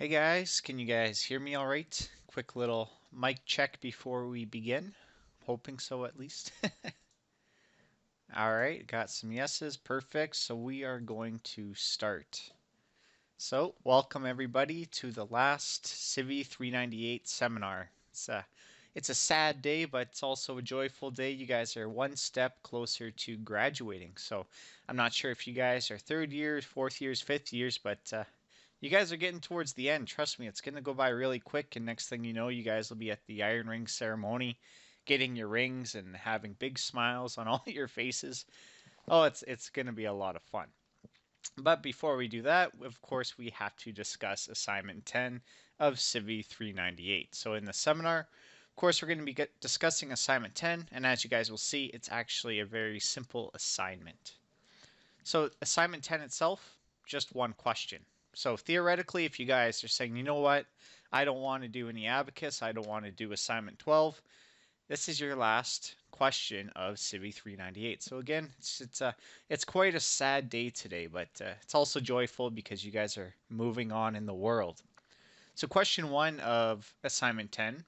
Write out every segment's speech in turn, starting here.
Hey guys, can you guys hear me all right? Quick little mic check before we begin. Hoping so at least. All right, got some yeses. Perfect. So we are going to start. So, welcome everybody to the last Civi 398 seminar. It's a sad day, but it's also a joyful day. You guys are one step closer to graduating. So, I'm not sure if you guys are third years, fourth years, fifth years, but you guys are getting towards the end. Trust me, it's going to go by really quick. And next thing you know, you guys will be at the Iron Ring ceremony, getting your rings and having big smiles on all your faces. Oh, it's going to be a lot of fun. But before we do that, of course, we have to discuss assignment 10 of Civi 398. So in the seminar, of course, we're going to be discussing assignment 10. And as you guys will see, it's actually a very simple assignment. So assignment 10 itself, just one question. So theoretically, if you guys are saying, you know what, I don't want to do any abacus, I don't want to do assignment 12, this is your last question of Civi 398. So again, it's quite a sad day today, but it's also joyful because you guys are moving on in the world. So question 1 of assignment 10,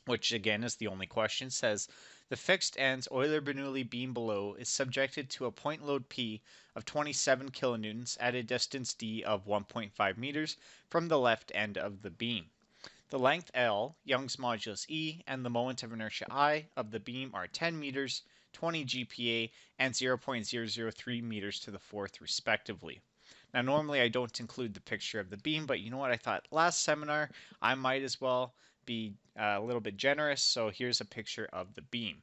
which again is the only question, says the fixed ends Euler-Bernoulli beam below is subjected to a point load P of 27 kilonewtons at a distance d of 1.5 meters from the left end of the beam. The length L, Young's modulus E, and the moment of inertia I of the beam are 10 meters, 20 GPa, and 0.003 meters to the fourth respectively. Now normally I don't include the picture of the beam, but you know what, I thought last seminar I might as well be a little bit generous, so here's a picture of the beam.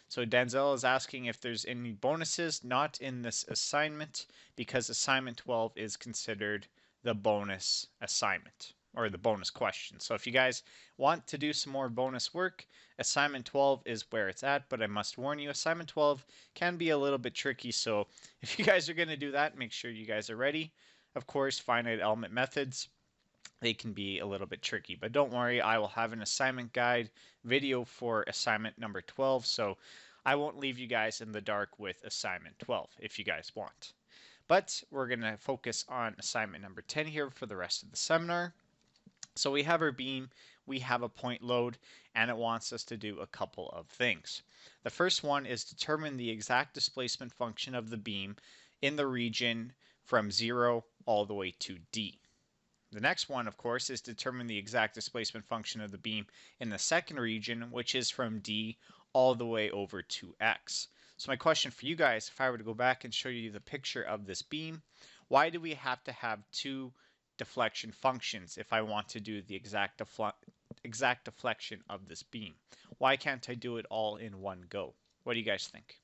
So Denzel is asking if there's any bonuses, not in this assignment, because assignment 12 is considered the bonus assignment, or the bonus question. So if you guys want to do some more bonus work, assignment 12 is where it's at, but I must warn you, assignment 12 can be a little bit tricky, so if you guys are going to do that, make sure you guys are ready. Of course, finite element methods, they can be a little bit tricky, but don't worry, I will have an assignment guide video for assignment number 12, so I won't leave you guys in the dark with assignment 12 if you guys want. But we're going to focus on assignment number 10 here for the rest of the seminar. So we have our beam, we have a point load, and it wants us to do a couple of things. The first one is determine the exact displacement function of the beam in the region from 0 all the way to D. The next one, of course, is determine the exact displacement function of the beam in the second region, which is from D all the way over to X. So my question for you guys, if I were to go back and show you the picture of this beam, why do we have to have two deflection functions if I want to do the exact deflection of this beam? Why can't I do it all in one go? What do you guys think?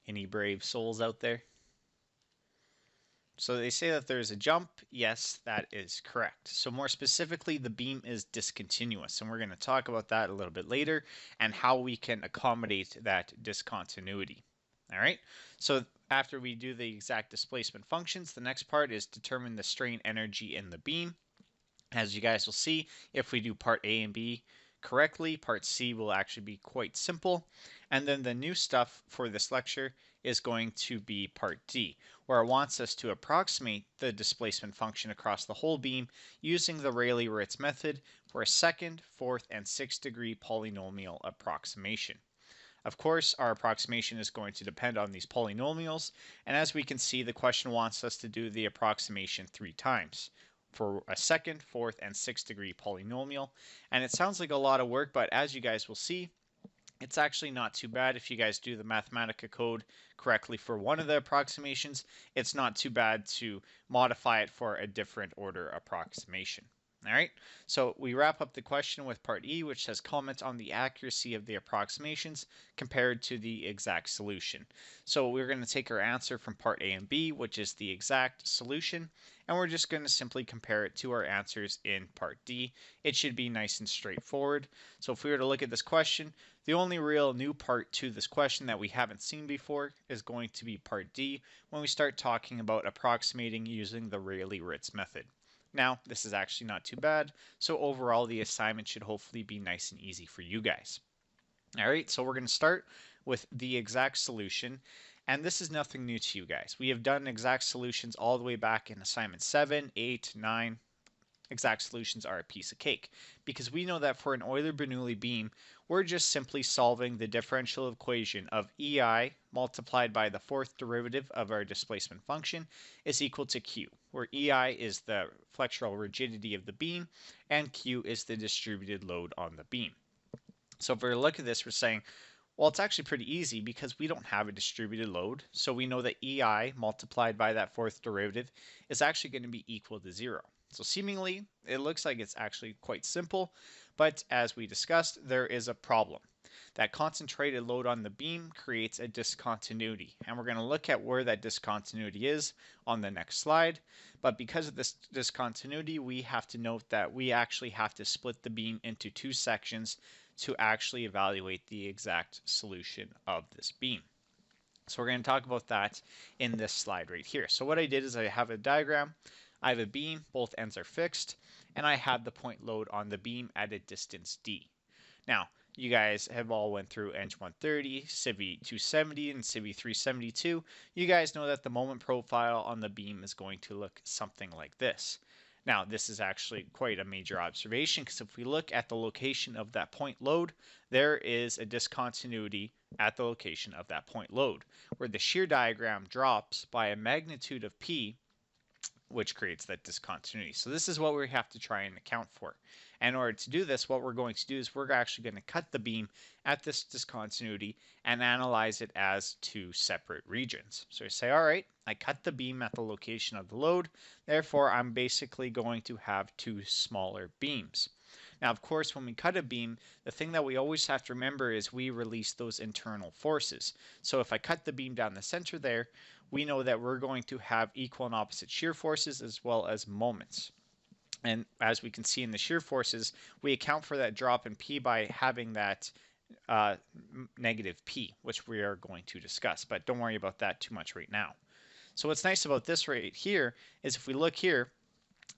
Any brave souls out there? So they say that there's a jump. Yes, that is correct. So more specifically, the beam is discontinuous, and we're going to talk about that a little bit later and how we can accommodate that discontinuity. All right, so after we do the exact displacement functions, the next part is determine the strain energy in the beam. As you guys will see, if we do part A and B correctly, part C will actually be quite simple. And then the new stuff for this lecture is going to be part D, where it wants us to approximate the displacement function across the whole beam using the Rayleigh-Ritz method for a second, fourth, and sixth degree polynomial approximation. Of course, our approximation is going to depend on these polynomials, and as we can see, the question wants us to do the approximation 3 times for a second, fourth, and sixth degree polynomial. And it sounds like a lot of work, but as you guys will see, it's actually not too bad if you guys do the Mathematica code correctly for one of the approximations. It's not too bad to modify it for a different order approximation. All right, so we wrap up the question with part E, which says comment on the accuracy of the approximations compared to the exact solution. So we're going to take our answer from part A and B, which is the exact solution, and we're just going to simply compare it to our answers in part D. It should be nice and straightforward. So if we were to look at this question, the only real new part to this question that we haven't seen before is going to be part D, when we start talking about approximating using the Rayleigh-Ritz method. Now, this is actually not too bad, so overall the assignment should hopefully be nice and easy for you guys. All right, so we're going to start with the exact solution. And this is nothing new to you guys. We have done exact solutions all the way back in assignment 7, 8, 9. Exact solutions are a piece of cake because we know that for an Euler-Bernoulli beam, we're just simply solving the differential equation of EI multiplied by the fourth derivative of our displacement function is equal to Q, where EI is the flexural rigidity of the beam and Q is the distributed load on the beam. So if we look at this, we're saying, well, it's actually pretty easy because we don't have a distributed load. So we know that EI multiplied by that fourth derivative is actually going to be equal to 0. So seemingly, it looks like it's actually quite simple, but as we discussed, there is a problem. That concentrated load on the beam creates a discontinuity, and we're going to look at where that discontinuity is on the next slide. But because of this discontinuity, we have to note that we actually have to split the beam into two sections to actually evaluate the exact solution of this beam. So we're going to talk about that in this slide right here. So what I did is I have a diagram. I have a beam, both ends are fixed, and I have the point load on the beam at a distance d. Now, you guys have all went through Eng 130, Civi 270, and Civi 372. You guys know that the moment profile on the beam is going to look something like this. Now, this is actually quite a major observation because if we look at the location of that point load, there is a discontinuity at the location of that point load, where the shear diagram drops by a magnitude of P, which creates that discontinuity. So this is what we have to try and account for. And in order to do this, what we're going to do is we're actually going to cut the beam at this discontinuity and analyze it as two separate regions. So we say, all right, I cut the beam at the location of the load, therefore I'm basically going to have two smaller beams. Now, of course, when we cut a beam, the thing that we always have to remember is we release those internal forces. So if I cut the beam down the center there, we know that we're going to have equal and opposite shear forces as well as moments. And as we can see in the shear forces, we account for that drop in P by having that negative P, which we are going to discuss. But don't worry about that too much right now. So what's nice about this right here is if we look here,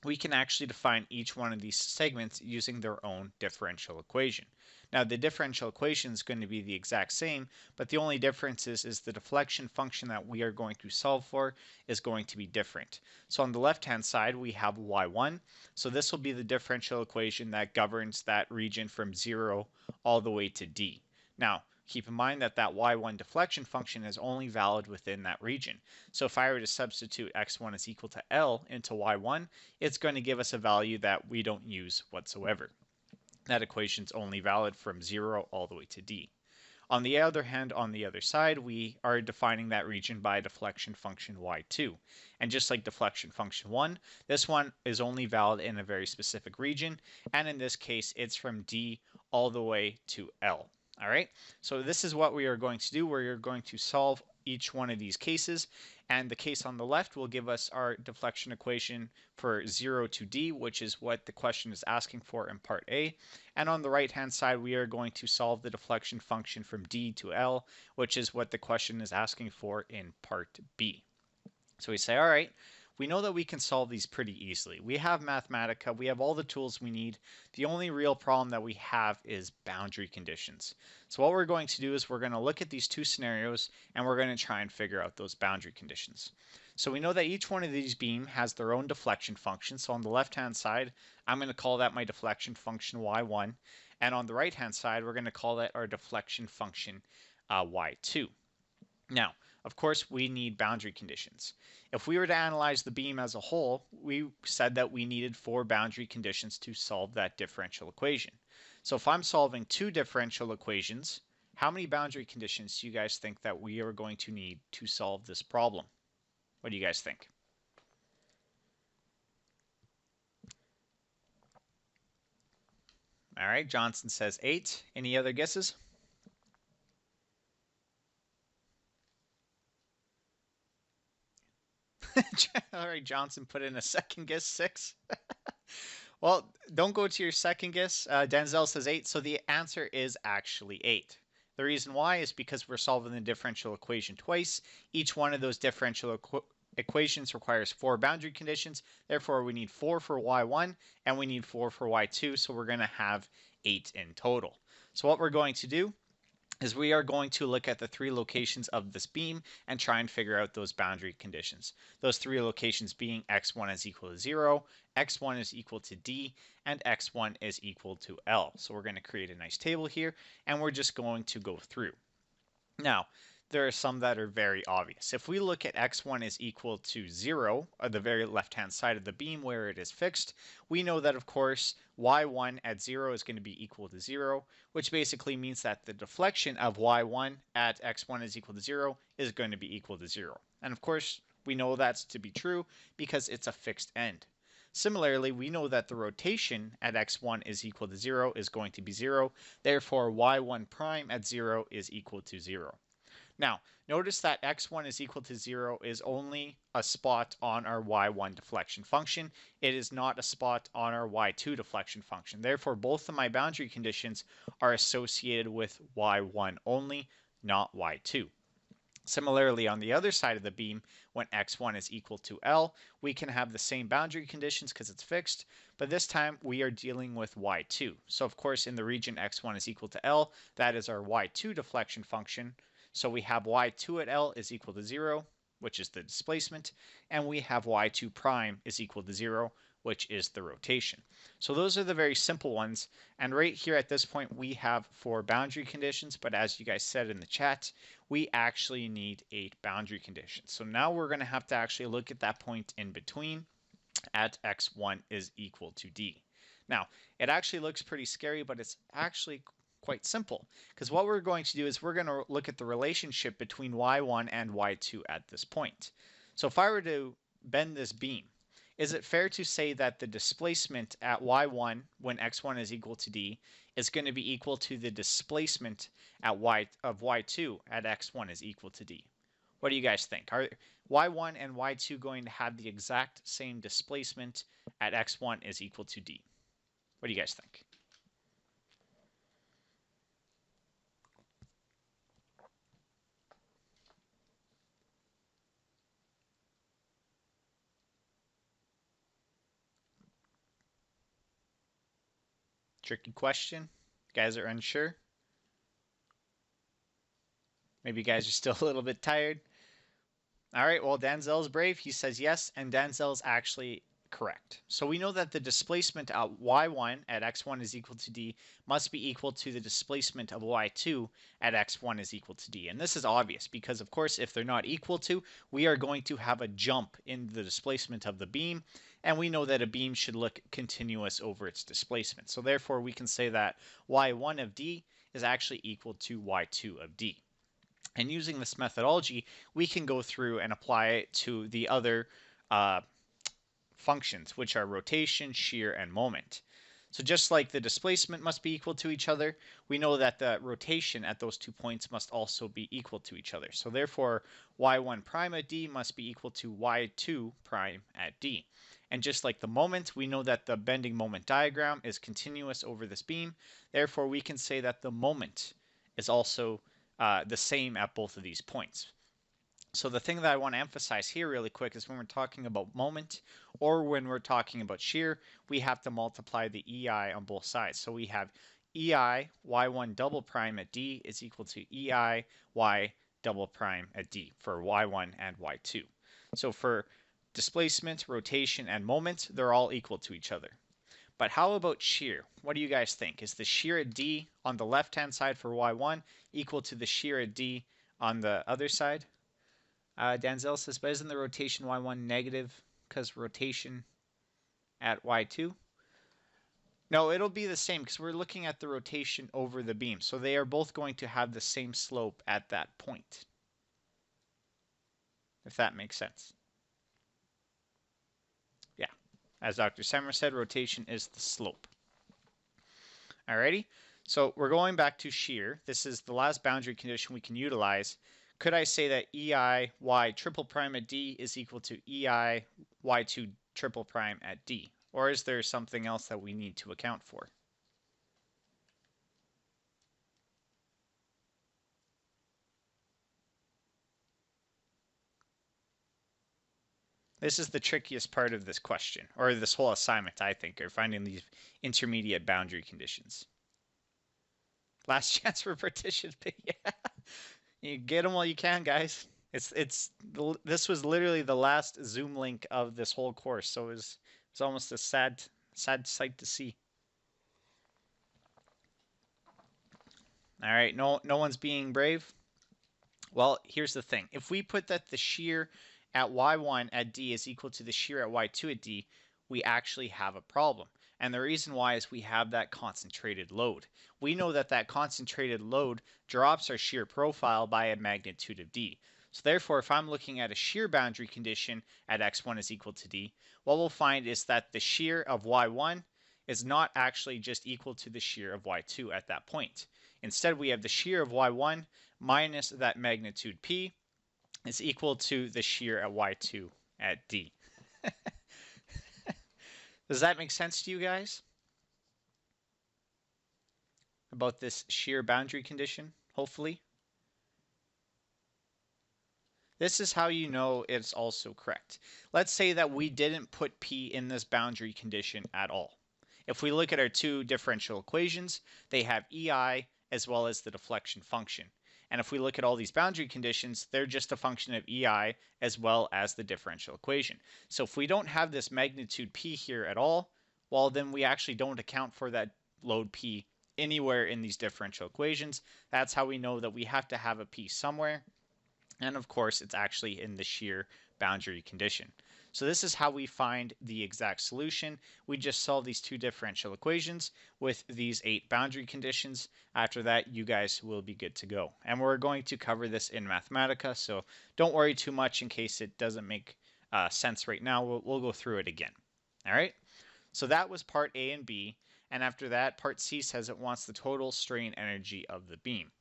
we can actually define each one of these segments using their own differential equation. Now, the differential equation is going to be the exact same, but the only difference is the deflection function that we are going to solve for is going to be different. So on the left-hand side, we have y1. So this will be the differential equation that governs that region from 0 all the way to d. Now, keep in mind that that y1 deflection function is only valid within that region. So if I were to substitute x1 is equal to L into y1, it's going to give us a value that we don't use whatsoever. That equation is only valid from 0 all the way to d. On the other hand, on the other side, we are defining that region by deflection function y2. And just like deflection function 1, this one is only valid in a very specific region, and in this case, it's from d all the way to L. All right, so this is what we are going to do. We're going to solve each one of these cases, and the case on the left will give us our deflection equation for 0 to d, which is what the question is asking for in part A. And on the right hand side, we are going to solve the deflection function from d to L, which is what the question is asking for in part B. So we say, all right, we know that we can solve these pretty easily. We have Mathematica, we have all the tools we need. The only real problem that we have is boundary conditions. So what we're going to do is we're going to look at these two scenarios and we're going to try and figure out those boundary conditions. So we know that each one of these beams has their own deflection function. So on the left hand side, I'm going to call that my deflection function y1. And on the right hand side, we're going to call that our deflection function y2. Now, of course, we need boundary conditions. If we were to analyze the beam as a whole, we said that we needed 4 boundary conditions to solve that differential equation. So if I'm solving 2 differential equations, how many boundary conditions do you guys think that we are going to need to solve this problem? What do you guys think? All right, Johnson says 8. Any other guesses? All right, Johnson put in a second guess, 6. Well, don't go to your second guess. Denzel says 8, so the answer is actually 8. The reason why is because we're solving the differential equation twice. Each one of those differential equations requires 4 boundary conditions. Therefore, we need 4 for y1 and we need 4 for y2, so we're going to have 8 in total. So what we're going to do is we are going to look at the three locations of this beam and try and figure out those boundary conditions. Those three locations being x1 is equal to 0, x1 is equal to d, and x1 is equal to L. So we're going to create a nice table here, and we're just going to go through. Now, there are some that are very obvious. If we look at x1 is equal to 0, on the very left-hand side of the beam where it is fixed, we know that, of course, y1 at 0 is going to be equal to 0, which basically means that the deflection of y1 at x1 is equal to 0 is going to be equal to 0. And of course, we know that's to be true because it's a fixed end. Similarly, we know that the rotation at x1 is equal to 0 is going to be 0. Therefore, y1 prime at 0 is equal to 0. Now, notice that x1 is equal to 0 is only a spot on our y1 deflection function. It is not a spot on our y2 deflection function. Therefore, both of my boundary conditions are associated with y1 only, not y2. Similarly, on the other side of the beam, when x1 is equal to L, we can have the same boundary conditions because it's fixed, but this time we are dealing with y2. So of course, in the region x1 is equal to L, that is our y2 deflection function. So we have y2 at L is equal to 0, which is the displacement, and we have y2 prime is equal to 0, which is the rotation. So those are the very simple ones. And right here at this point, we have 4 boundary conditions. But as you guys said in the chat, we actually need 8 boundary conditions. So now we're going to have to actually look at that point in between at x1 is equal to d. Now, it actually looks pretty scary, but it's actually quite simple. Because what we're going to do is we're going to look at the relationship between y1 and y2 at this point. So if I were to bend this beam, is it fair to say that the displacement at y1 when x1 is equal to d is going to be equal to the displacement at y2 at x1 is equal to d? What do you guys think? Are y1 and y2 going to have the exact same displacement at x1 is equal to d? What do you guys think? Tricky question. You guys are unsure? Maybe you guys are still a little bit tired. All right, well, Danzel's brave. He says yes, and Danzel's actually correct. So we know that the displacement at y1 at x1 is equal to d must be equal to the displacement of y2 at x1 is equal to d. And this is obvious because, of course, if they're not equal to, we are going to have a jump in the displacement of the beam. And we know that a beam should look continuous over its displacement. So therefore, we can say that y1 of d is actually equal to y2 of d. And using this methodology, we can go through and apply it to the other functions, which are rotation, shear, and moment. So just like the displacement must be equal to each other, we know that the rotation at those 2 points must also be equal to each other. So therefore, y1 prime at d must be equal to y2 prime at d. And just like the moment, we know that the bending moment diagram is continuous over this beam. Therefore, we can say that the moment is also the same at both of these points. So the thing that I want to emphasize here really quick is when we're talking about moment or when we're talking about shear, we have to multiply the EI on both sides. So we have EI y1 double prime at d is equal to EI y double prime at d for y1 and y2. So for displacement, rotation, and moment, they're all equal to each other. But how about shear? What do you guys think? Is the shear at d on the left-hand side for y1 equal to the shear at d on the other side? Danzel says, but isn't the rotation y1 negative because rotation at y2? No, it'll be the same because we're looking at the rotation over the beam. So they are both going to have the same slope at that point, if that makes sense. Yeah, as Dr. Semmer said, rotation is the slope. Alrighty, so we're going back to shear. This is the last boundary condition we can utilize. Could I say that EI y triple prime at d is equal to EI y2 triple prime at d? Or is there something else that we need to account for? This is the trickiest part of this question, or this whole assignment, I think, are finding these intermediate boundary conditions. Last chance for partition. Yeah. You get them while you can, guys. This was literally the last Zoom link of this whole course, so it's almost a sad sight to see. All right, no one's being brave. Well, here's the thing. If we put that the shear at y1 at D is equal to the shear at y2 at D, we actually have a problem. And the reason why is we have that concentrated load. We know that that concentrated load drops our shear profile by a magnitude of D. So therefore, if I'm looking at a shear boundary condition at x1 is equal to D, what we'll find is that the shear of y1 is not actually just equal to the shear of y2 at that point. Instead, we have the shear of y1 minus that magnitude P is equal to the shear at y2 at D. Does that make sense to you guys? About this shear boundary condition, hopefully. This is how you know it's also correct. Let's say that we didn't put P in this boundary condition at all. If we look at our two differential equations, they have EI as well as the deflection function. And if we look at all these boundary conditions, they're just a function of EI as well as the differential equation. So if we don't have this magnitude P here at all, well, then we actually don't account for that load P anywhere in these differential equations. That's how we know that we have to have a P somewhere. And of course, it's actually in the shear boundary condition. So this is how we find the exact solution. We just solve these two differential equations with these 8 boundary conditions. After that, you guys will be good to go. And we're going to cover this in Mathematica, so don't worry too much in case it doesn't make sense right now. We'll go through it again. All right? So that was part A and B. And after that, part C says it wants the total strain energy of the beam.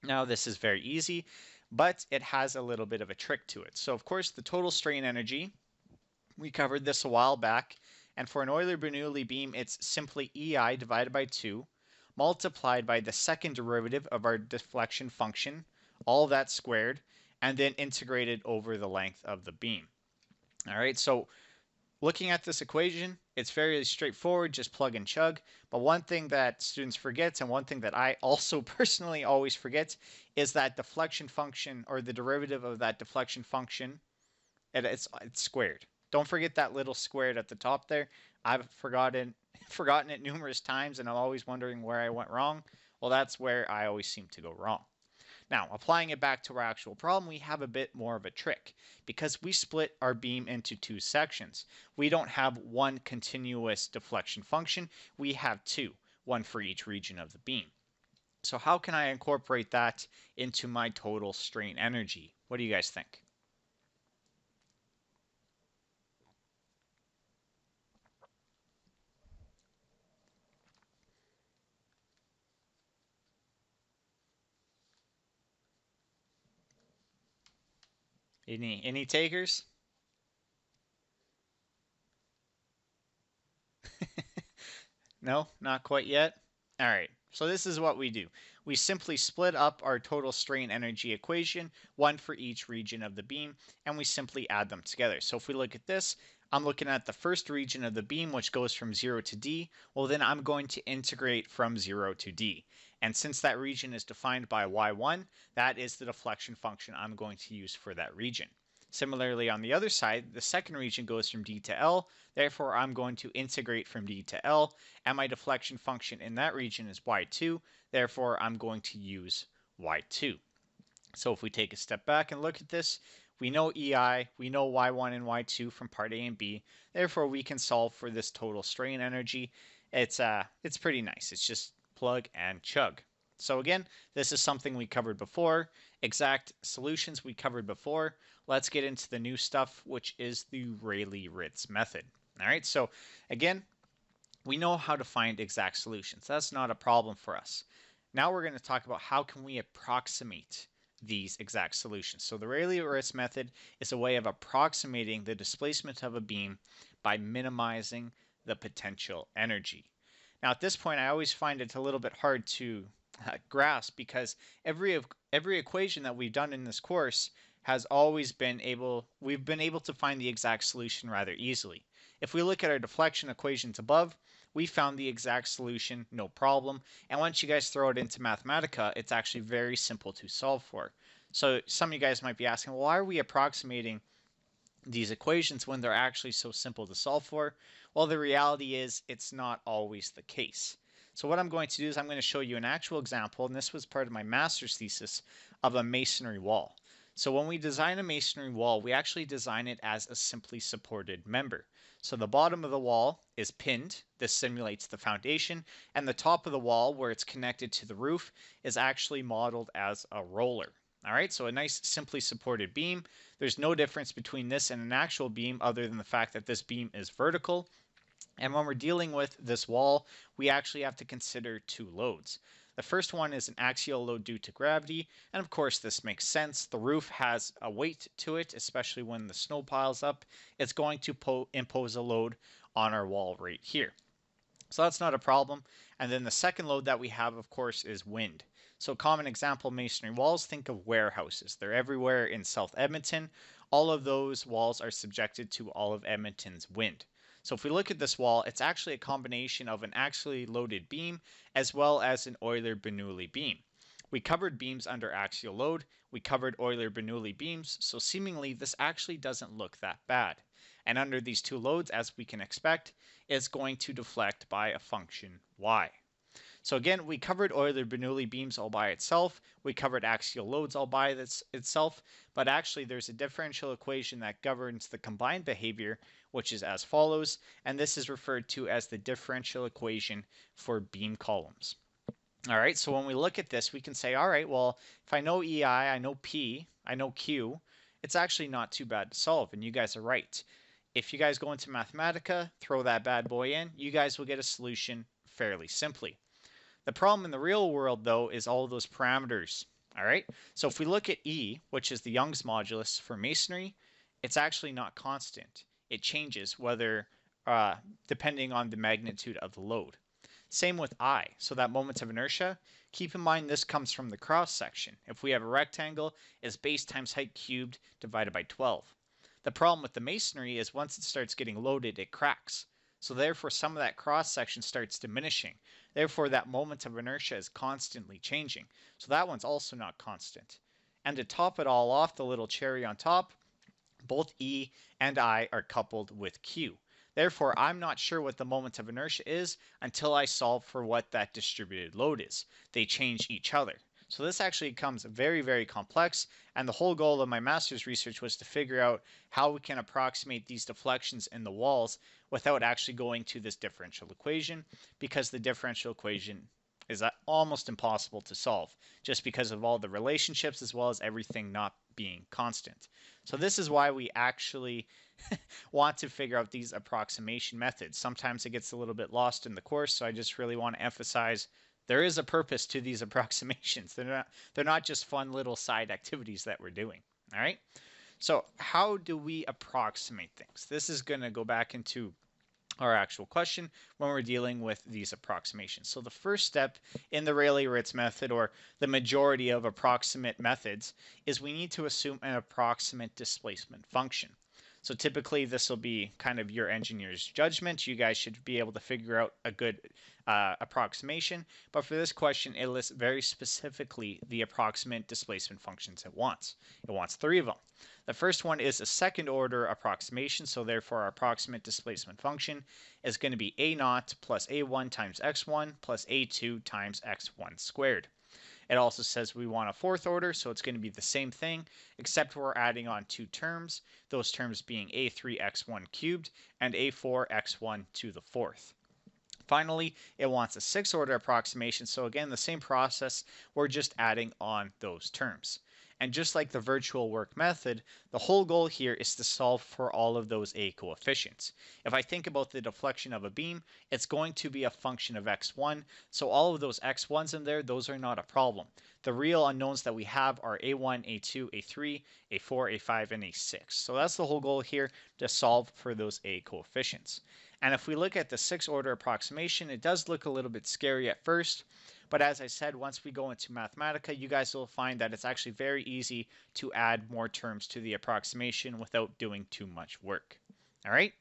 Now, this is very easy, but it has a little bit of a trick to it. So, of course, the total strain energy, we covered this a while back, and for an Euler-Bernoulli beam, it's simply EI divided by 2 multiplied by the second derivative of our deflection function, all of that squared, and then integrated over the length of the beam. All right, so looking at this equation, it's very straightforward, just plug and chug. But one thing that students forget, and one thing that I also personally always forget, is that deflection function, or the derivative of that deflection function, it's squared. Don't forget that little squared at the top there. I've forgotten it numerous times, and I'm always wondering where I went wrong. Well, that's where I always seem to go wrong. Now, applying it back to our actual problem, we have a bit more of a trick because we split our beam into 2 sections. We don't have one continuous deflection function. We have 2, one for each region of the beam. So how can I incorporate that into my total strain energy? What do you guys think? Any takers? No, not quite yet. All right, so this is what we do. We simply split up our total strain energy equation, one for each region of the beam, and we simply add them together. So if we look at this, I'm looking at the first region of the beam, which goes from 0 to D. Well, then I'm going to integrate from 0 to D. And since that region is defined by y1, that is the deflection function I'm going to use for that region. Similarly, on the other side, the second region goes from D to L, therefore I'm going to integrate from D to L, and my deflection function in that region is y2, therefore I'm going to use y2. So if we take a step back and look at this, we know EI, we know y1 and y2 from part A and B, therefore we can solve for this total strain energy. It's pretty nice. It's just plug and chug. So again, this is something we covered before. Exact solutions we covered before. Let's get into the new stuff, which is the Rayleigh-Ritz method. All right, so again, we know how to find exact solutions. That's not a problem for us. Now we're going to talk about how can we approximate these exact solutions. So the Rayleigh-Ritz method is a way of approximating the displacement of a beam by minimizing the potential energy. Now at this point, I always find it a little bit hard to grasp because every equation that we've done in this course has always been we've been able to find the exact solution rather easily. If we look at our deflection equations above, we found the exact solution, no problem. And once you guys throw it into Mathematica, it's actually very simple to solve for. So some of you guys might be asking, well, why are we approximating these equations when they're actually so simple to solve for? Well, the reality is it's not always the case. So what I'm going to do is I'm going to show you an actual example, and this was part of my master's thesis, of a masonry wall. So when we design a masonry wall, we actually design it as a simply supported member. So the bottom of the wall is pinned. This simulates the foundation, and the top of the wall, where it's connected to the roof, is actually modeled as a roller. All right, so a nice simply supported beam. There's no difference between this and an actual beam other than the fact that this beam is vertical. And when we're dealing with this wall, we actually have to consider two loads. The first one is an axial load due to gravity, and of course this makes sense. The roof has a weight to it, especially when the snow piles up. It's going to impose a load on our wall right here. So that's not a problem. And then the second load that we have, of course, is wind. So common example masonry walls, think of warehouses. They're everywhere in South Edmonton. All of those walls are subjected to all of Edmonton's wind. So if we look at this wall, it's actually a combination of an axially loaded beam as well as an Euler-Bernoulli beam. We covered beams under axial load. We covered Euler-Bernoulli beams, so seemingly this actually doesn't look that bad. And under these two loads, as we can expect, it's going to deflect by a function y. So again, we covered Euler-Bernoulli beams all by itself. We covered axial loads all by itself. But actually, there's a differential equation that governs the combined behavior, which is as follows. And this is referred to as the differential equation for beam columns. All right, so when we look at this, we can say, all right, well, if I know EI, I know P, I know Q, it's actually not too bad to solve. And you guys are right. If you guys go into Mathematica, throw that bad boy in, you guys will get a solution fairly simply. The problem in the real world, though, is all of those parameters. All right. So if we look at E, which is the Young's modulus for masonry, it's actually not constant. It changes whether depending on the magnitude of the load. Same with I. So that moment of inertia, keep in mind this comes from the cross section. If we have a rectangle, it's base times height cubed divided by 12. The problem with the masonry is once it starts getting loaded, it cracks. So therefore, some of that cross section starts diminishing. Therefore, that moment of inertia is constantly changing. So that one's also not constant. And to top it all off, the little cherry on top, both E and I are coupled with Q. Therefore, I'm not sure what the moment of inertia is until I solve for what that distributed load is. They change each other. So this actually becomes very, very complex, and the whole goal of my master's research was to figure out how we can approximate these deflections in the walls without actually going to this differential equation, because the differential equation is almost impossible to solve just because of all the relationships as well as everything not being constant. So this is why we actually want to figure out these approximation methods. Sometimes it gets a little bit lost in the course, so I just really want to emphasize there is a purpose to these approximations. They're not just fun little side activities that we're doing. All right. So how do we approximate things? This is going to go back into our actual question when we're dealing with these approximations. So the first step in the Rayleigh-Ritz method, or the majority of approximate methods, is we need to assume an approximate displacement function. So typically this will be kind of your engineer's judgment. You guys should be able to figure out a good approximation. But for this question, it lists very specifically the approximate displacement functions it wants. It wants 3 of them. The first one is a second order approximation. So therefore our approximate displacement function is going to be a0 plus a1 times x1 plus a2 times x1 squared. It also says we want a fourth order, so it's going to be the same thing, except we're adding on 2 terms, those terms being a3x1 cubed and a4x1 to the fourth. Finally, it wants a 6th order approximation, so again, the same process, we're just adding on those terms. And just like the virtual work method, the whole goal here is to solve for all of those A coefficients. If I think about the deflection of a beam, it's going to be a function of x1. So all of those x1s in there, those are not a problem. The real unknowns that we have are a1, a2, a3, a4, a5, and a6. So that's the whole goal here, to solve for those A coefficients. And if we look at the 6th order approximation, it does look a little bit scary at first. But as I said, once we go into Mathematica, you guys will find that it's actually very easy to add more terms to the approximation without doing too much work. All right.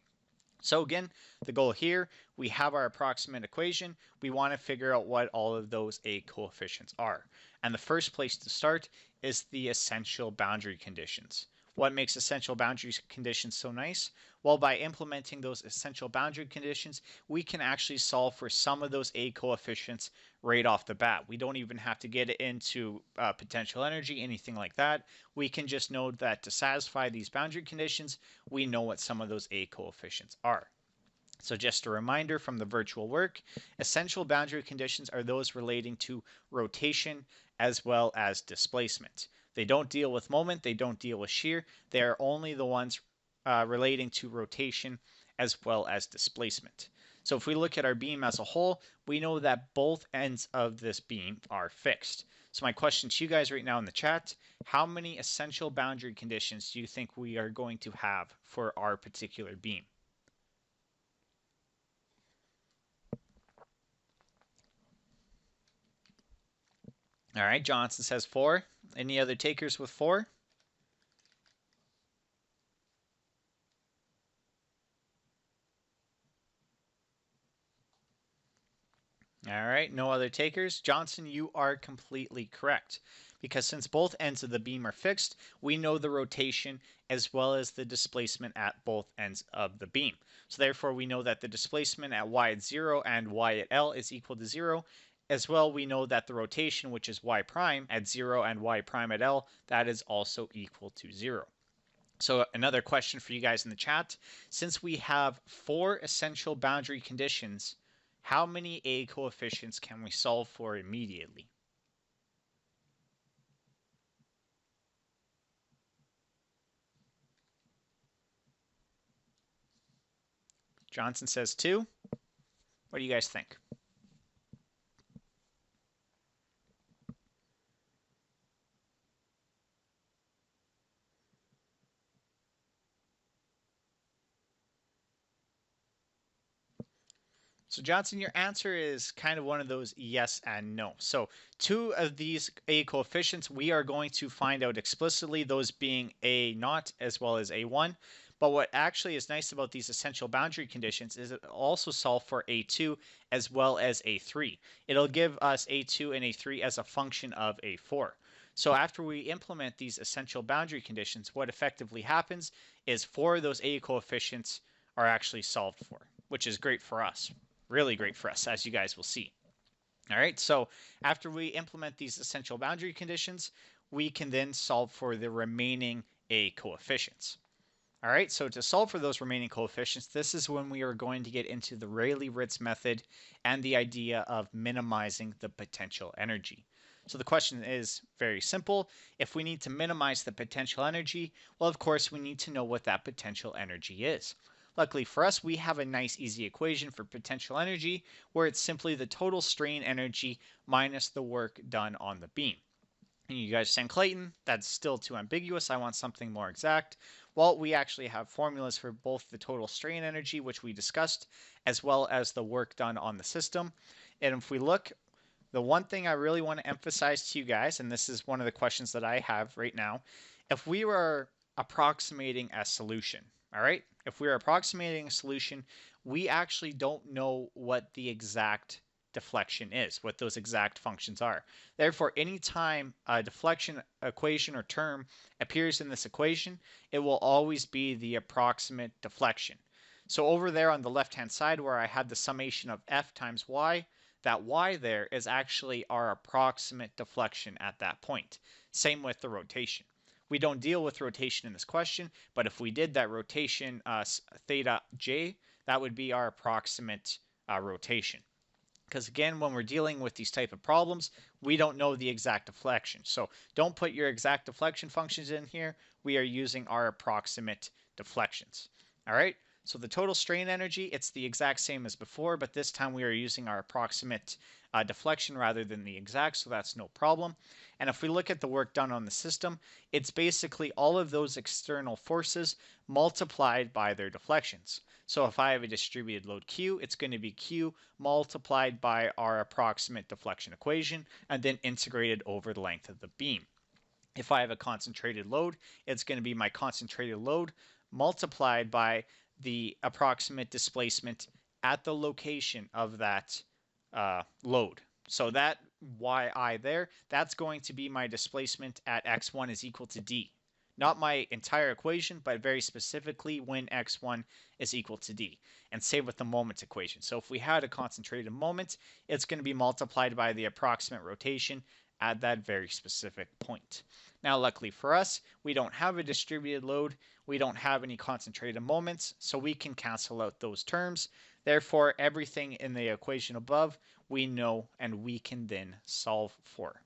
So again, the goal here, we have our approximate equation. We want to figure out what all of those A coefficients are. And the first place to start is the essential boundary conditions. What makes essential boundary conditions so nice? Well, by implementing those essential boundary conditions, we can actually solve for some of those A coefficients right off the bat. We don't even have to get into potential energy, anything like that. We can just know that to satisfy these boundary conditions, we know what some of those A coefficients are. So just a reminder from the virtual work, essential boundary conditions are those relating to rotation as well as displacement. They don't deal with moment, they don't deal with shear, they are only the ones relating to rotation as well as displacement. So if we look at our beam as a whole, we know that both ends of this beam are fixed. So my question to you guys right now in the chat, how many essential boundary conditions do you think we are going to have for our particular beam? All right, Johnson says 4. Any other takers with 4? All right, no other takers. Johnson, you are completely correct. Because since both ends of the beam are fixed, we know the rotation as well as the displacement at both ends of the beam. So therefore, we know that the displacement at y at 0 and y at L is equal to 0. As well, we know that the rotation, which is y prime at 0 and y prime at L, that is also equal to 0. So another question for you guys in the chat. Since we have 4 essential boundary conditions, how many A coefficients can we solve for immediately? Johnson says 2. What do you guys think? So Johnson, your answer is kind of one of those yes and no. So 2 of these A coefficients, we are going to find out explicitly, those being A0 as well as A1. But what actually is nice about these essential boundary conditions is it also solve for A2 as well as A3. It'll give us A2 and A3 as a function of A4. So after we implement these essential boundary conditions, what effectively happens is 4 of those A coefficients are actually solved for, which is great for us. Really great for us, as you guys will see. All right, so after we implement these essential boundary conditions, we can then solve for the remaining A coefficients. All right, so to solve for those remaining coefficients, this is when we are going to get into the Rayleigh-Ritz method and the idea of minimizing the potential energy. So the question is very simple. If we need to minimize the potential energy, well, of course, we need to know what that potential energy is. Luckily for us, we have a nice easy equation for potential energy where it's simply the total strain energy minus the work done on the beam. And you guys are saying, Clayton, that's still too ambiguous. I want something more exact. Well, we actually have formulas for both the total strain energy, which we discussed, as well as the work done on the system. And if we look, the one thing I really want to emphasize to you guys, and this is one of the questions that I have right now, if we were approximating a solution, all right? If we're approximating a solution, we actually don't know what the exact deflection is, what those exact functions are. Therefore, anytime a deflection equation or term appears in this equation, it will always be the approximate deflection. So over there on the left-hand side where I had the summation of F times Y, that Y there is actually our approximate deflection at that point. Same with the rotation. We don't deal with rotation in this question, but if we did that rotation theta j, that would be our approximate rotation. Because again, when we're dealing with these type of problems, we don't know the exact deflection. So don't put your exact deflection functions in here. We are using our approximate deflections. All right. So the total strain energy, it's the exact same as before, but this time we are using our approximate deflection rather than the exact, so that's no problem. And if we look at the work done on the system, it's basically all of those external forces multiplied by their deflections. So if I have a distributed load Q, it's going to be Q multiplied by our approximate deflection equation and then integrated over the length of the beam. If I have a concentrated load, it's going to be my concentrated load multiplied by the approximate displacement at the location of that load. So that yi there, that's going to be my displacement at x1 is equal to d. Not my entire equation, but very specifically when x1 is equal to d. And same with the moment equation. So if we had a concentrated moment, it's going to be multiplied by the approximate rotation at that very specific point. Now, luckily for us, we don't have a distributed load. We don't have any concentrated moments, so we can cancel out those terms. Therefore, everything in the equation above, we know and we can then solve for.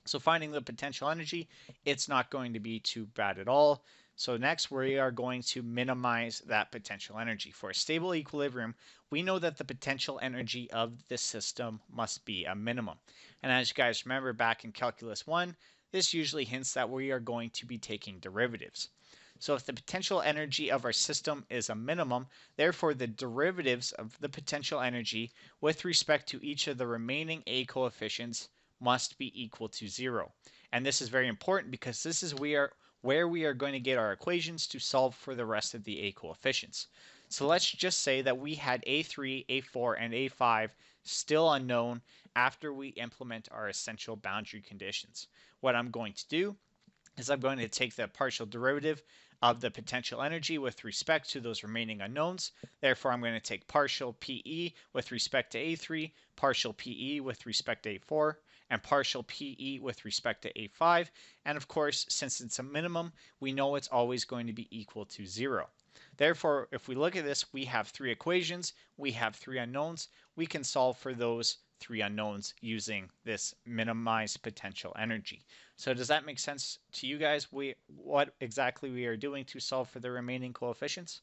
So finding the potential energy, it's not going to be too bad at all. So next we are going to minimize that potential energy. For a stable equilibrium, we know that the potential energy of the system must be a minimum. And as you guys remember back in Calculus 1, this usually hints that we are going to be taking derivatives. So if the potential energy of our system is a minimum, therefore the derivatives of the potential energy with respect to each of the remaining a coefficients must be equal to 0. And this is very important because this is where we are going to get our equations to solve for the rest of the a coefficients. So let's just say that we had a3, a4, and a5 still unknown after we implement our essential boundary conditions. What I'm going to do is I'm going to take the partial derivative of the potential energy with respect to those remaining unknowns. Therefore, I'm going to take partial PE with respect to A3, partial PE with respect to A4, and partial PE with respect to A5. And of course, since it's a minimum, we know it's always going to be equal to 0. Therefore, if we look at this, we have 3 equations, we have 3 unknowns. We can solve for those 3 unknowns using this minimized potential energy. So does that make sense to you guys? What exactly we are doing to solve for the remaining coefficients?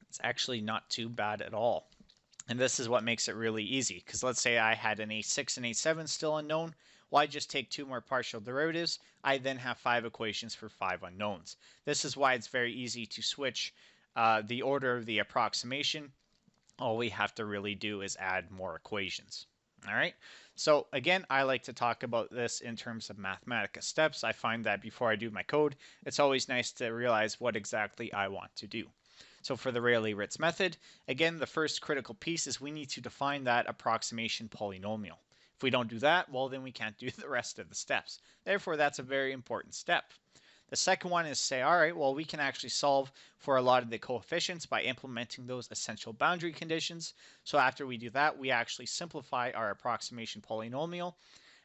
It's actually not too bad at all. And this is what makes it really easy, because let's say I had an A6 and A7 still unknown. Well, I just take 2 more partial derivatives. I then have 5 equations for 5 unknowns. This is why it's very easy to switch the order of the approximation. All we have to really do is add more equations. All right. So again, I like to talk about this in terms of Mathematica steps. I find that before I do my code, it's always nice to realize what exactly I want to do. So for the Rayleigh-Ritz method, again, the first critical piece is we need to define that approximation polynomial. If we don't do that, well, then we can't do the rest of the steps. Therefore, that's a very important step. The second one is say, all right, well, we can actually solve for a lot of the coefficients by implementing those essential boundary conditions. So after we do that, we actually simplify our approximation polynomial.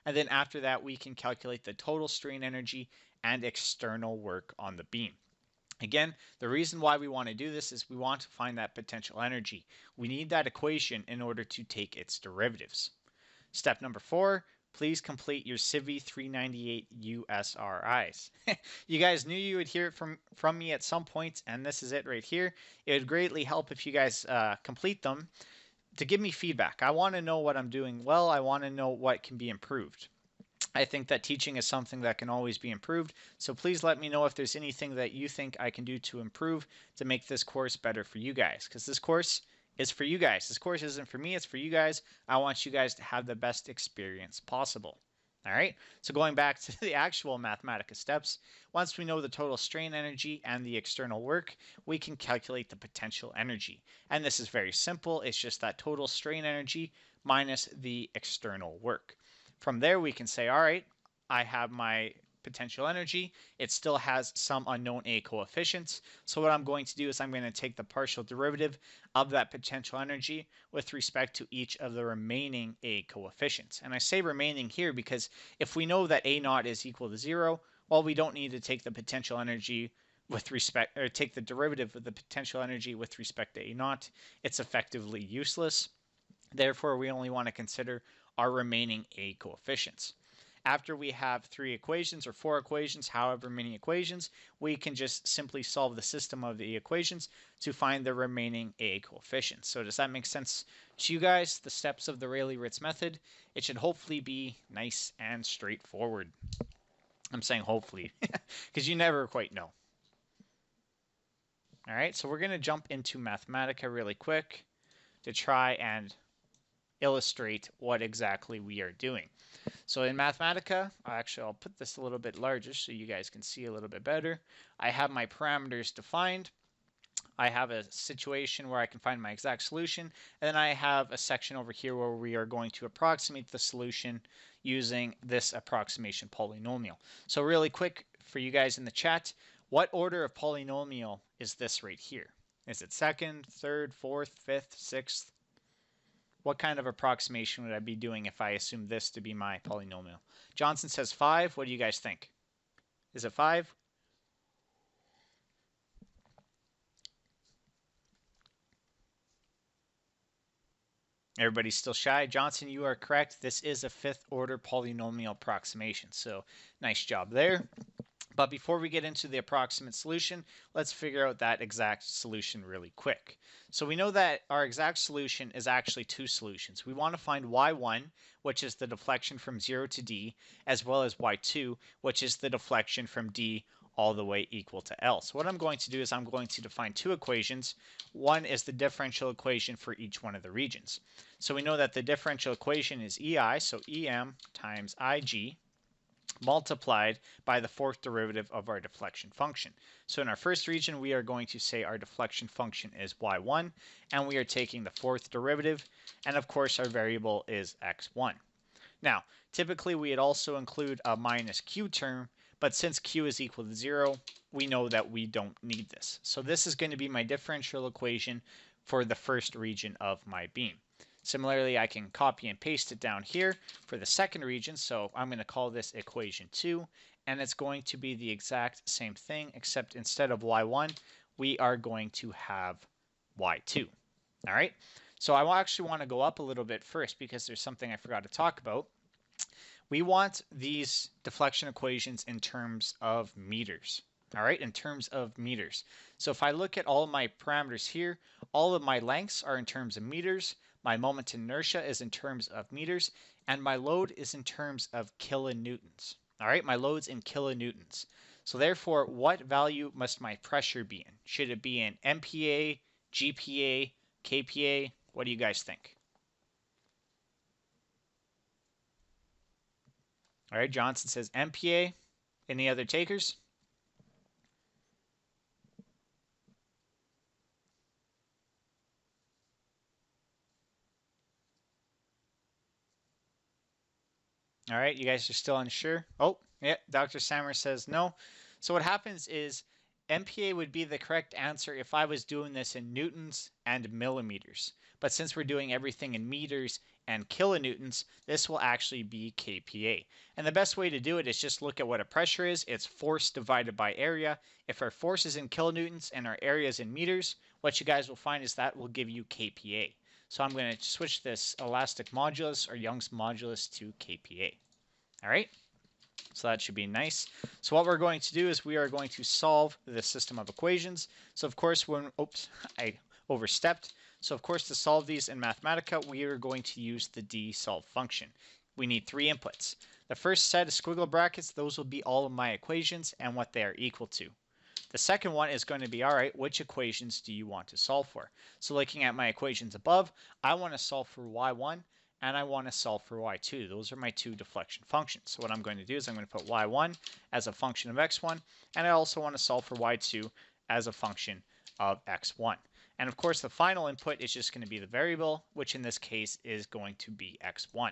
And then after that, we can calculate the total strain energy and external work on the beam. Again, the reason why we want to do this is we want to find that potential energy. We need that equation in order to take its derivatives. Step number 4, please complete your Civi 398 USRIs. You guys knew you would hear it from me at some point, and this is it right here. It would greatly help if you guys complete them to give me feedback. I want to know what I'm doing well. I want to know what can be improved. I think that teaching is something that can always be improved, so please let me know if there's anything that you think I can do to improve to make this course better for you guys, because this course is for you guys. This course isn't for me, it's for you guys. I want you guys to have the best experience possible. All right, so going back to the actual Mathematica steps, once we know the total strain energy and the external work, we can calculate the potential energy. And this is very simple. It's just that total strain energy minus the external work. From there, we can say, all right, I have my potential energy. It still has some unknown a coefficients. So what I'm going to do is I'm going to take the partial derivative of that potential energy with respect to each of the remaining a coefficients. And I say remaining here because if we know that a naught is equal to 0, well, we don't need to take the potential energy with respect, or take the derivative of the potential energy with respect to a naught. It's effectively useless. Therefore, we only want to consider our remaining a coefficients. After we have 3 equations or 4 equations, however many equations, we can just simply solve the system of the equations to find the remaining a coefficients. So does that make sense to you guys, the steps of the Rayleigh-Ritz method? It should hopefully be nice and straightforward. I'm saying hopefully, because you never quite know. All right, so we're going to jump into Mathematica really quick to try and illustrate what exactly we are doing. So in Mathematica, actually I'll put this a little bit larger so you guys can see a little bit better. I have my parameters defined. I have a situation where I can find my exact solution, and then I have a section over here where we are going to approximate the solution using this approximation polynomial. So really quick for you guys in the chat, what order of polynomial is this right here? Is it second, third, fourth, fifth, sixth? What kind of approximation would I be doing if I assume this to be my polynomial? Johnson says 5. What do you guys think? Is it 5? Everybody's still shy. Johnson, you are correct. This is a fifth order polynomial approximation. So nice job there. But before we get into the approximate solution, let's figure out that exact solution really quick. So we know that our exact solution is actually two solutions. We want to find y1, which is the deflection from 0 to d, as well as y2, which is the deflection from d all the way equal to L. So what I'm going to do is I'm going to define two equations. One is the differential equation for each one of the regions. So we know that the differential equation is EI, so EM times IG, multiplied by the fourth derivative of our deflection function. So in our first region, we are going to say our deflection function is y1, and we are taking the fourth derivative, and of course our variable is x1. Now, typically we'd also include a minus q term, but since q is equal to 0, we know that we don't need this. So this is going to be my differential equation for the first region of my beam. Similarly, I can copy and paste it down here for the second region, so I'm going to call this equation 2, and it's going to be the exact same thing, except instead of y1, we are going to have y2. All right, so I actually want to go up a little bit first because there's something I forgot to talk about. We want these deflection equations in terms of meters. All right, in terms of meters. So if I look at all of my parameters here, all of my lengths are in terms of meters, my moment of inertia is in terms of meters, and my load is in terms of kilonewtons. All right, my load's in kilonewtons. So therefore, what value must my pressure be in? Should it be in MPa, GPa, KPa? What do you guys think? All right, Johnson says MPa. Any other takers? All right, you guys are still unsure? Oh, yeah, Dr. Sammer says no. So what happens is MPa would be the correct answer if I was doing this in newtons and millimeters. But since we're doing everything in meters and kilonewtons, this will actually be KPa. And the best way to do it is just look at what a pressure is. It's force divided by area. If our force is in kilonewtons and our area is in meters, what you guys will find is that will give you KPa. So I'm going to switch this elastic modulus or Young's modulus to KPa. All right, so that should be nice. So what we're going to do is we are going to solve this system of equations. So of course, I overstepped. So of course, to solve these in Mathematica, we are going to use the dsolve function. We need 3 inputs. The first set of squiggle brackets, those will be all of my equations and what they are equal to. The second one is going to be, all right, which equations do you want to solve for? So looking at my equations above, I want to solve for y1 and I want to solve for y2. Those are my 2 deflection functions. So what I'm going to do is I'm going to put y1 as a function of x1, and I also want to solve for y2 as a function of x1. And of course, the final input is just going to be the variable, which in this case is going to be x1.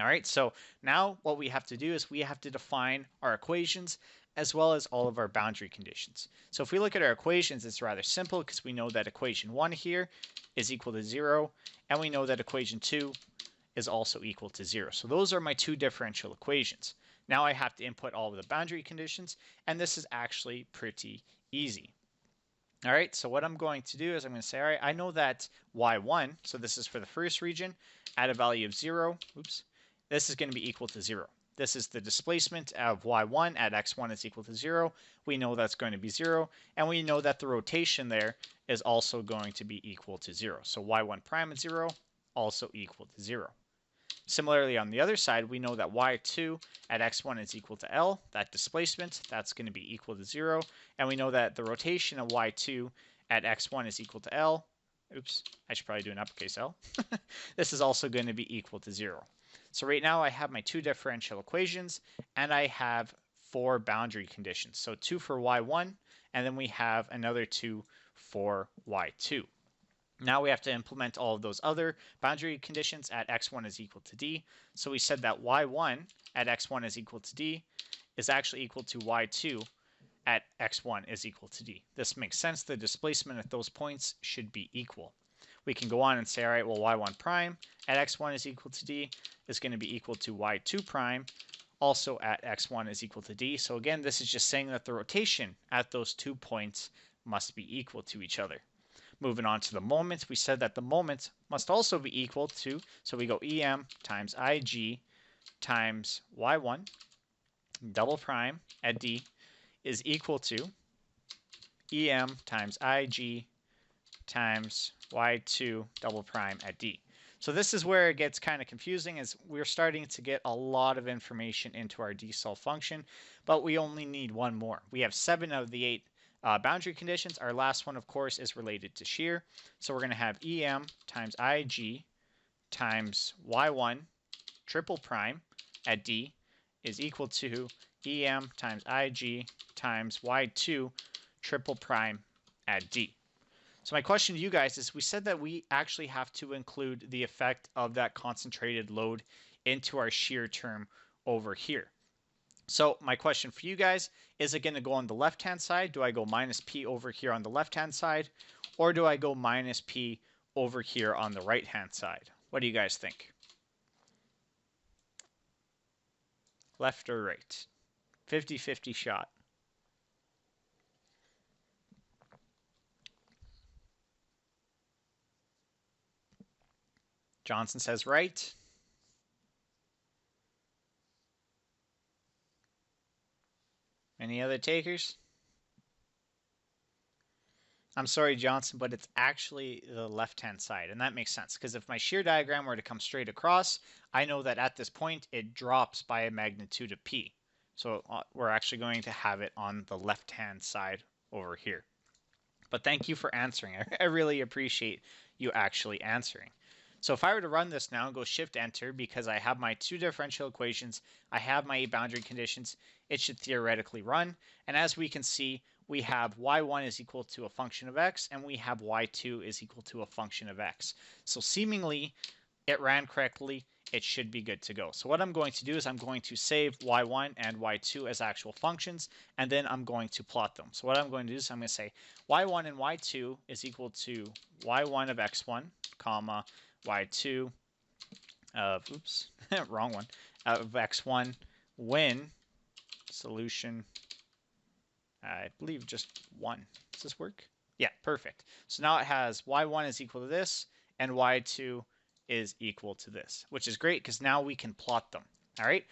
All right, so now what we have to do is we have to define our equations as well as all of our boundary conditions. So if we look at our equations, it's rather simple because we know that equation 1 here is equal to 0, and we know that equation 2 is also equal to 0. So those are my 2 differential equations. Now I have to input all of the boundary conditions, and this is actually pretty easy. All right, so what I'm going to do is I'm going to say, all right, I know that y1, so this is for the first region, at a value of 0, this is going to be equal to 0. This is the displacement of y1 at x1 is equal to 0. We know that's going to be 0, and we know that the rotation there is also going to be equal to 0. So y1 prime at 0 also equal to 0. Similarly, on the other side, we know that y2 at x1 is equal to L. That displacement, that's going to be equal to 0. And we know that the rotation of y2 at x1 is equal to L. oops, I should probably do an uppercase L. This is also going to be equal to 0. So right now I have my two differential equations, and I have 4 boundary conditions. So 2 for y1, and then we have another 2 for y2. Now we have to implement all of those other boundary conditions at x1 is equal to d. So we said that y1 at x1 is equal to d is actually equal to y2 at x1 is equal to d. This makes sense. The displacement at those points should be equal. We can go on and say, all right, well, y1 prime at x1 is equal to d is going to be equal to y2 prime also at x1 is equal to d. So again, this is just saying that the rotation at those 2 points must be equal to each other. Moving on to the moments, we said that the moments must also be equal to, so we go em times ig times y1 double prime at d is equal to em times ig times y2 double prime at d. So this is where it gets kind of confusing, as we're starting to get a lot of information into our d-solve function, but we only need one more. We have 7 of the 8 boundary conditions. Our last one, of course, is related to shear. So we're going to have em times ig times y1 triple prime at d is equal to em times ig times y2 triple prime at d. So my question to you guys is, we said that we actually have to include the effect of that concentrated load into our shear term over here. So my question for you guys, is it going to go on the left-hand side? Do I go minus P over here on the left-hand side? Or do I go minus P over here on the right-hand side? What do you guys think? Left or right? 50-50 shot. Johnson says right. Any other takers? I'm sorry, Johnson, but it's actually the left-hand side, and that makes sense, because if my shear diagram were to come straight across, I know that at this point it drops by a magnitude of P. So we're actually going to have it on the left-hand side over here. But thank you for answering. I really appreciate you actually answering. So if I were to run this now and go shift enter, because I have my 2 differential equations, I have my 8 boundary conditions, it should theoretically run. And as we can see, we have y1 is equal to a function of x, and we have y2 is equal to a function of x. So seemingly, it ran correctly. It should be good to go. So what I'm going to do is I'm going to save y1 and y2 as actual functions, and then I'm going to plot them. So what I'm going to do is I'm going to say y1 and y2 is equal to y1 of x1, comma, y2 of, oops, wrong one, of x1 when solution, I believe just 1. Does this work? Yeah, perfect. So now it has y1 is equal to this, and y2 is equal to this, which is great because now we can plot them. All right.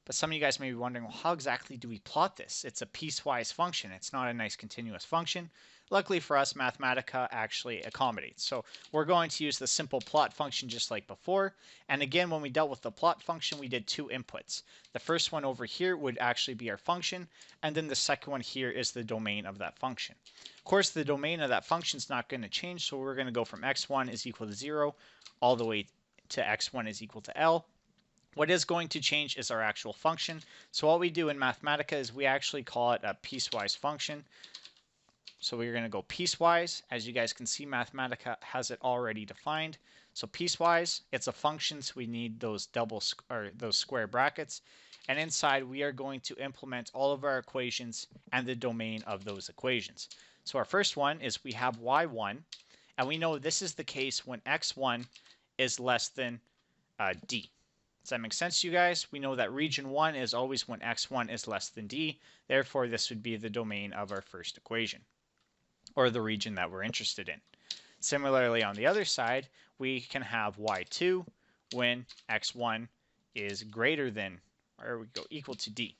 But some of you guys may be wondering, well, how exactly do we plot this? It's a piecewise function. It's not a nice continuous function. Luckily for us, Mathematica actually accommodates. So we're going to use the simple plot function just like before. And again, when we dealt with the plot function, we did 2 inputs. The first one over here would actually be our function, and then the second one here is the domain of that function. Of course, the domain of that function is not going to change, so we're going to go from x1 is equal to 0 all the way to x1 is equal to L. What is going to change is our actual function. So what we do in Mathematica is we actually call it a piecewise function. So we're going to go piecewise. As you guys can see, Mathematica has it already defined. So piecewise, it's a function, so we need those those square brackets. And inside, we are going to implement all of our equations and the domain of those equations. So our first one is we have y1, and we know this is the case when x1 is less than d. Does that make sense to you guys? We know that region 1 is always when x1 is less than d. Therefore, this would be the domain of our first equation, or the region that we're interested in. Similarly, on the other side, we can have y2 when x1 is greater than, or we go equal to d.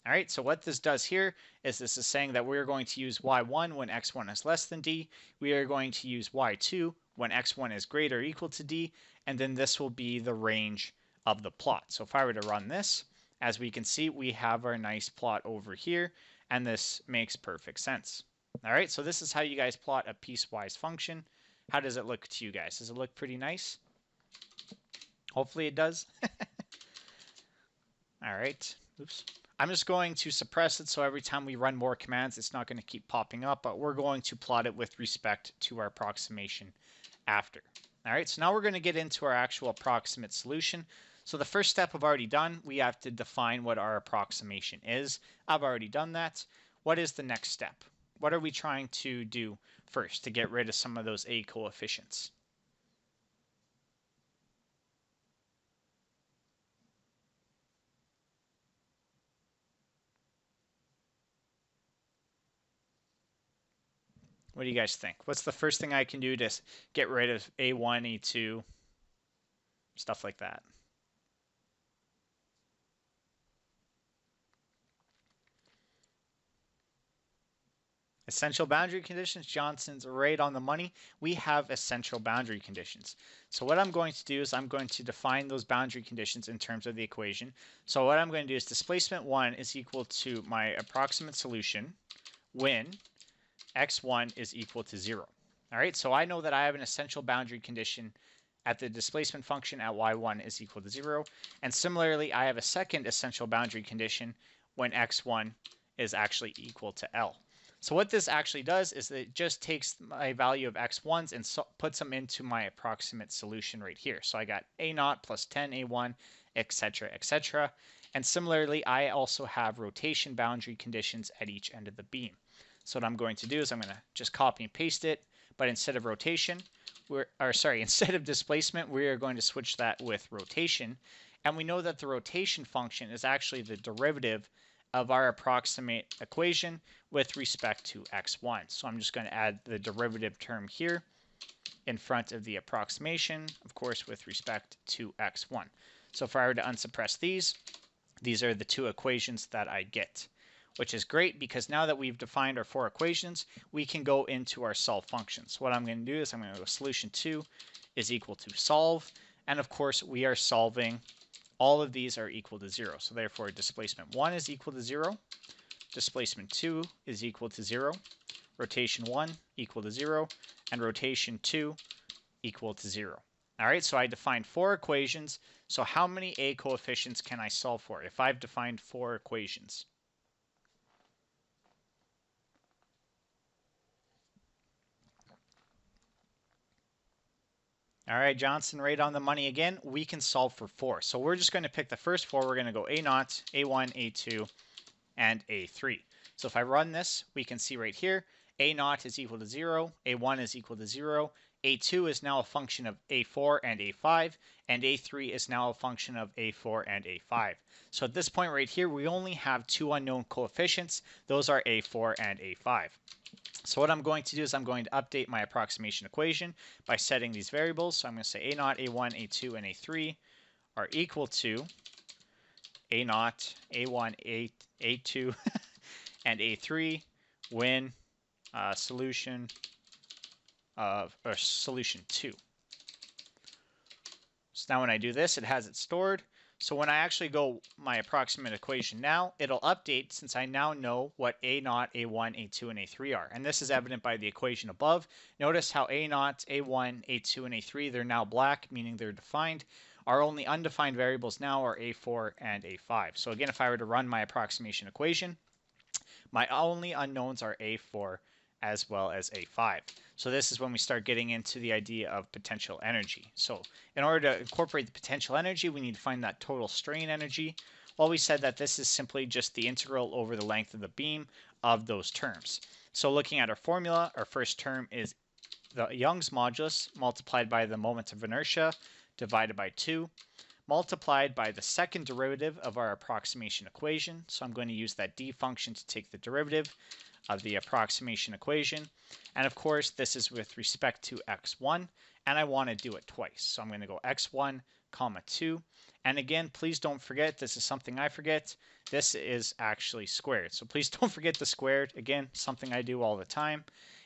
All right, so what this does here is this is saying that we're going to use y1 when x1 is less than d. We are going to use y2 when x1 is greater or equal to d, and then this will be the range of the plot. So if I were to run this, as we can see, we have our nice plot over here, and this makes perfect sense. All right, so this is how you guys plot a piecewise function. How does it look to you guys? Does it look pretty nice? Hopefully it does. All right. Oops. I'm just going to suppress it so every time we run more commands, it's not going to keep popping up, but we're going to plot it with respect to our approximation after. All right, so now we're going to get into our actual approximate solution. So the first step I've already done, we have to define what our approximation is. I've already done that. What is the next step? What are we trying to do first to get rid of some of those A coefficients? What do you guys think? What's the first thing I can do to get rid of A1, A2, stuff like that? Essential boundary conditions. Johnson's right on the money. We have essential boundary conditions. So what I'm going to do is I'm going to define those boundary conditions in terms of the equation. So what I'm going to do is displacement 1 is equal to my approximate solution when x1 is equal to 0. All right, so I know that I have an essential boundary condition at the displacement function at y1 is equal to 0. And similarly, I have a second essential boundary condition when x1 is actually equal to L. So what this actually does is it just takes my value of x1s and puts them into my approximate solution right here. So I got a0 plus 10 a1, etc., etc. And similarly, I also have rotation boundary conditions at each end of the beam. So what I'm going to do is I'm going to just copy and paste it, but instead of rotation, instead of displacement, we are going to switch that with rotation. And we know that the rotation function is actually the derivative of our approximate equation with respect to x1. So I'm just going to add the derivative term here in front of the approximation, of course, with respect to x1. So if I were to unsuppress these are the two equations that I get, which is great because now that we've defined our four equations, we can go into our solve functions. What I'm going to do is I'm going to go solution 2 is equal to solve. And of course, we are solving. All of these are equal to 0. So therefore, displacement 1 is equal to 0. Displacement 2 is equal to 0. Rotation 1 equal to 0. And rotation 2 equal to 0. All right, so I defined four equations. So how many A coefficients can I solve for if I've defined four equations? All right, Johnson, right on the money again. We can solve for 4. So we're just going to pick the first 4. We're going to go A0, A1, A2, and A3. So if I run this, we can see right here, A0 is equal to 0, A1 is equal to 0, A2 is now a function of A4 and A5, and A3 is now a function of A4 and A5. So at this point right here, we only have two unknown coefficients. Those are A4 and A5. So what I'm going to do is I'm going to update my approximation equation by setting these variables. So I'm going to say A0, A1, A2, and A3 are equal to A0, A1, A2, and A3 when solution 2. So now when I do this, it has it stored. So when I actually go my approximate equation now, it'll update since I now know what A0, A1, A2, and A3 are. And this is evident by the equation above. Notice how A0, A1, A2, and A3, they're now black, meaning they're defined. Our only undefined variables now are A4 and A5. So again, if I were to run my approximation equation, my only unknowns are A4 as well as A5. So this is when we start getting into the idea of potential energy. So in order to incorporate the potential energy, we need to find that total strain energy. Well, we said that this is simply just the integral over the length of the beam of those terms. So looking at our formula, our first term is the Young's modulus multiplied by the moment of inertia divided by 2, multiplied by the second derivative of our approximation equation. So I'm going to use that d function to take the derivative of the approximation equation. And of course, this is with respect to x1, and I want to do it twice. So I'm going to go x1, comma 2. And again, please don't forget, this is something I forget, this is actually squared. So please don't forget the squared. Again, something I do all the time.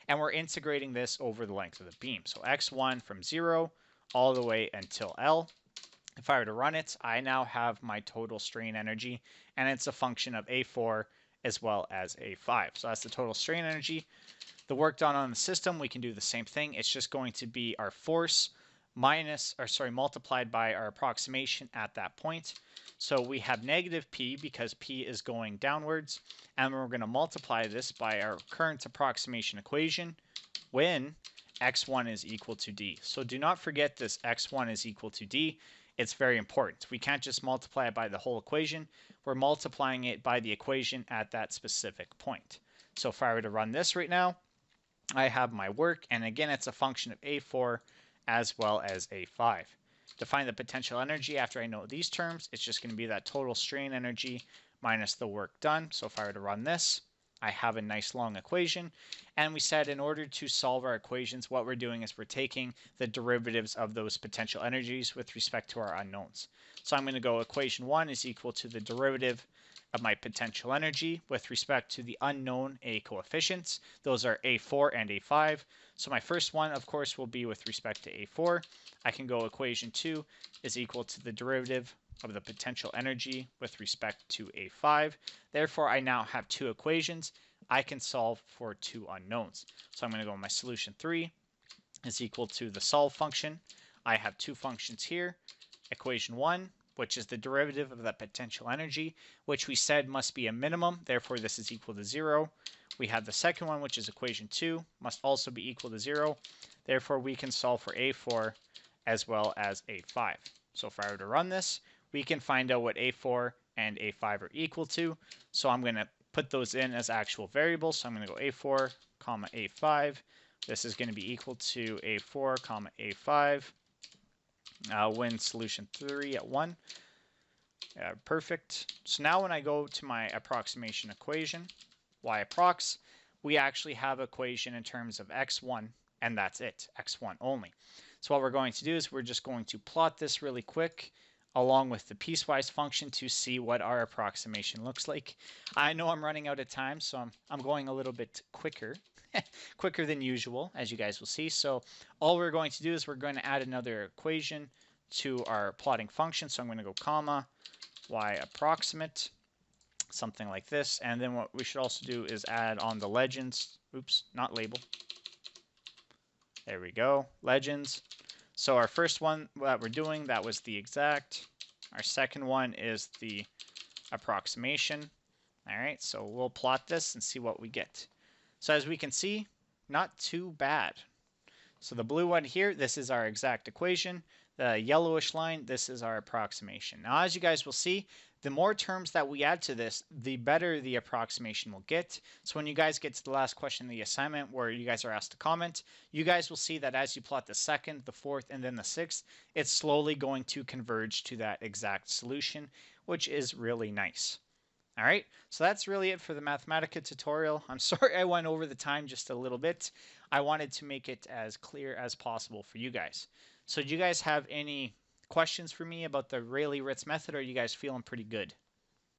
And we're integrating this over the length of the beam. So x1 from 0 all the way until L. If I were to run it, I now have my total strain energy, and it's a function of A4 as well as a 5. So that's the total strain energy. The work done on the system, we can do the same thing. It's just going to be our force multiplied by our approximation at that point. So we have negative P because P is going downwards, and we're going to multiply this by our current approximation equation when x1 is equal to d. So do not forget this x1 is equal to d. It's very important. We can't just multiply it by the whole equation. We're multiplying it by the equation at that specific point. So if I were to run this right now, I have my work, and again, it's a function of A4 as well as A5. To find the potential energy after I know these terms, it's just going to be that total strain energy minus the work done. So if I were to run this, I have a nice long equation. And we said in order to solve our equations, what we're doing is we're taking the derivatives of those potential energies with respect to our unknowns. So I'm going to go equation 1 is equal to the derivative of my potential energy with respect to the unknown A coefficients. Those are A4 and A5. So my first one, of course, will be with respect to A4. I can go equation 2 is equal to the derivative of the potential energy with respect to A5. Therefore, I now have two equations. I can solve for two unknowns. So I'm going to go my solution 3 is equal to the solve function. I have two functions here. Equation 1, which is the derivative of that potential energy, which we said must be a minimum. Therefore, this is equal to 0. We have the second one, which is equation 2, must also be equal to 0. Therefore, we can solve for A4 as well as A5. So if I were to run this, we can find out what A4 and A5 are equal to. So I'm going to put those in as actual variables. So I'm going to go A4, comma A5. This is going to be equal to A4, comma A5. When solution 3 at 1. Perfect. So now when I go to my approximation equation, y approx, we actually have equation in terms of x1, and that's it, x1 only. So what we're going to do is we're just going to plot this really quick along with the piecewise function to see what our approximation looks like. I know I'm running out of time, so I'm going a little bit quicker. Quicker than usual, as you guys will see. So all we're going to do is we're going to add another equation to our plotting function. So I'm going to go comma y approximate, something like this. And then what we should also do is add on the legends. Oops, not label. There we go, legends. So our first one that we're doing, that was the exact. Our second one is the approximation. All right, so we'll plot this and see what we get. So as we can see, not too bad. So the blue one here, this is our exact equation. The yellowish line, this is our approximation. Now, as you guys will see, the more terms that we add to this, the better the approximation will get. So when you guys get to the last question of the assignment where you guys are asked to comment, you guys will see that as you plot the second, the fourth, and then the sixth, it's slowly going to converge to that exact solution, which is really nice. All right, so that's really it for the Mathematica tutorial. I'm sorry I went over the time just a little bit. I wanted to make it as clear as possible for you guys. So do you guys have any questions for me about the Rayleigh-Ritz method, or are you guys feeling pretty good?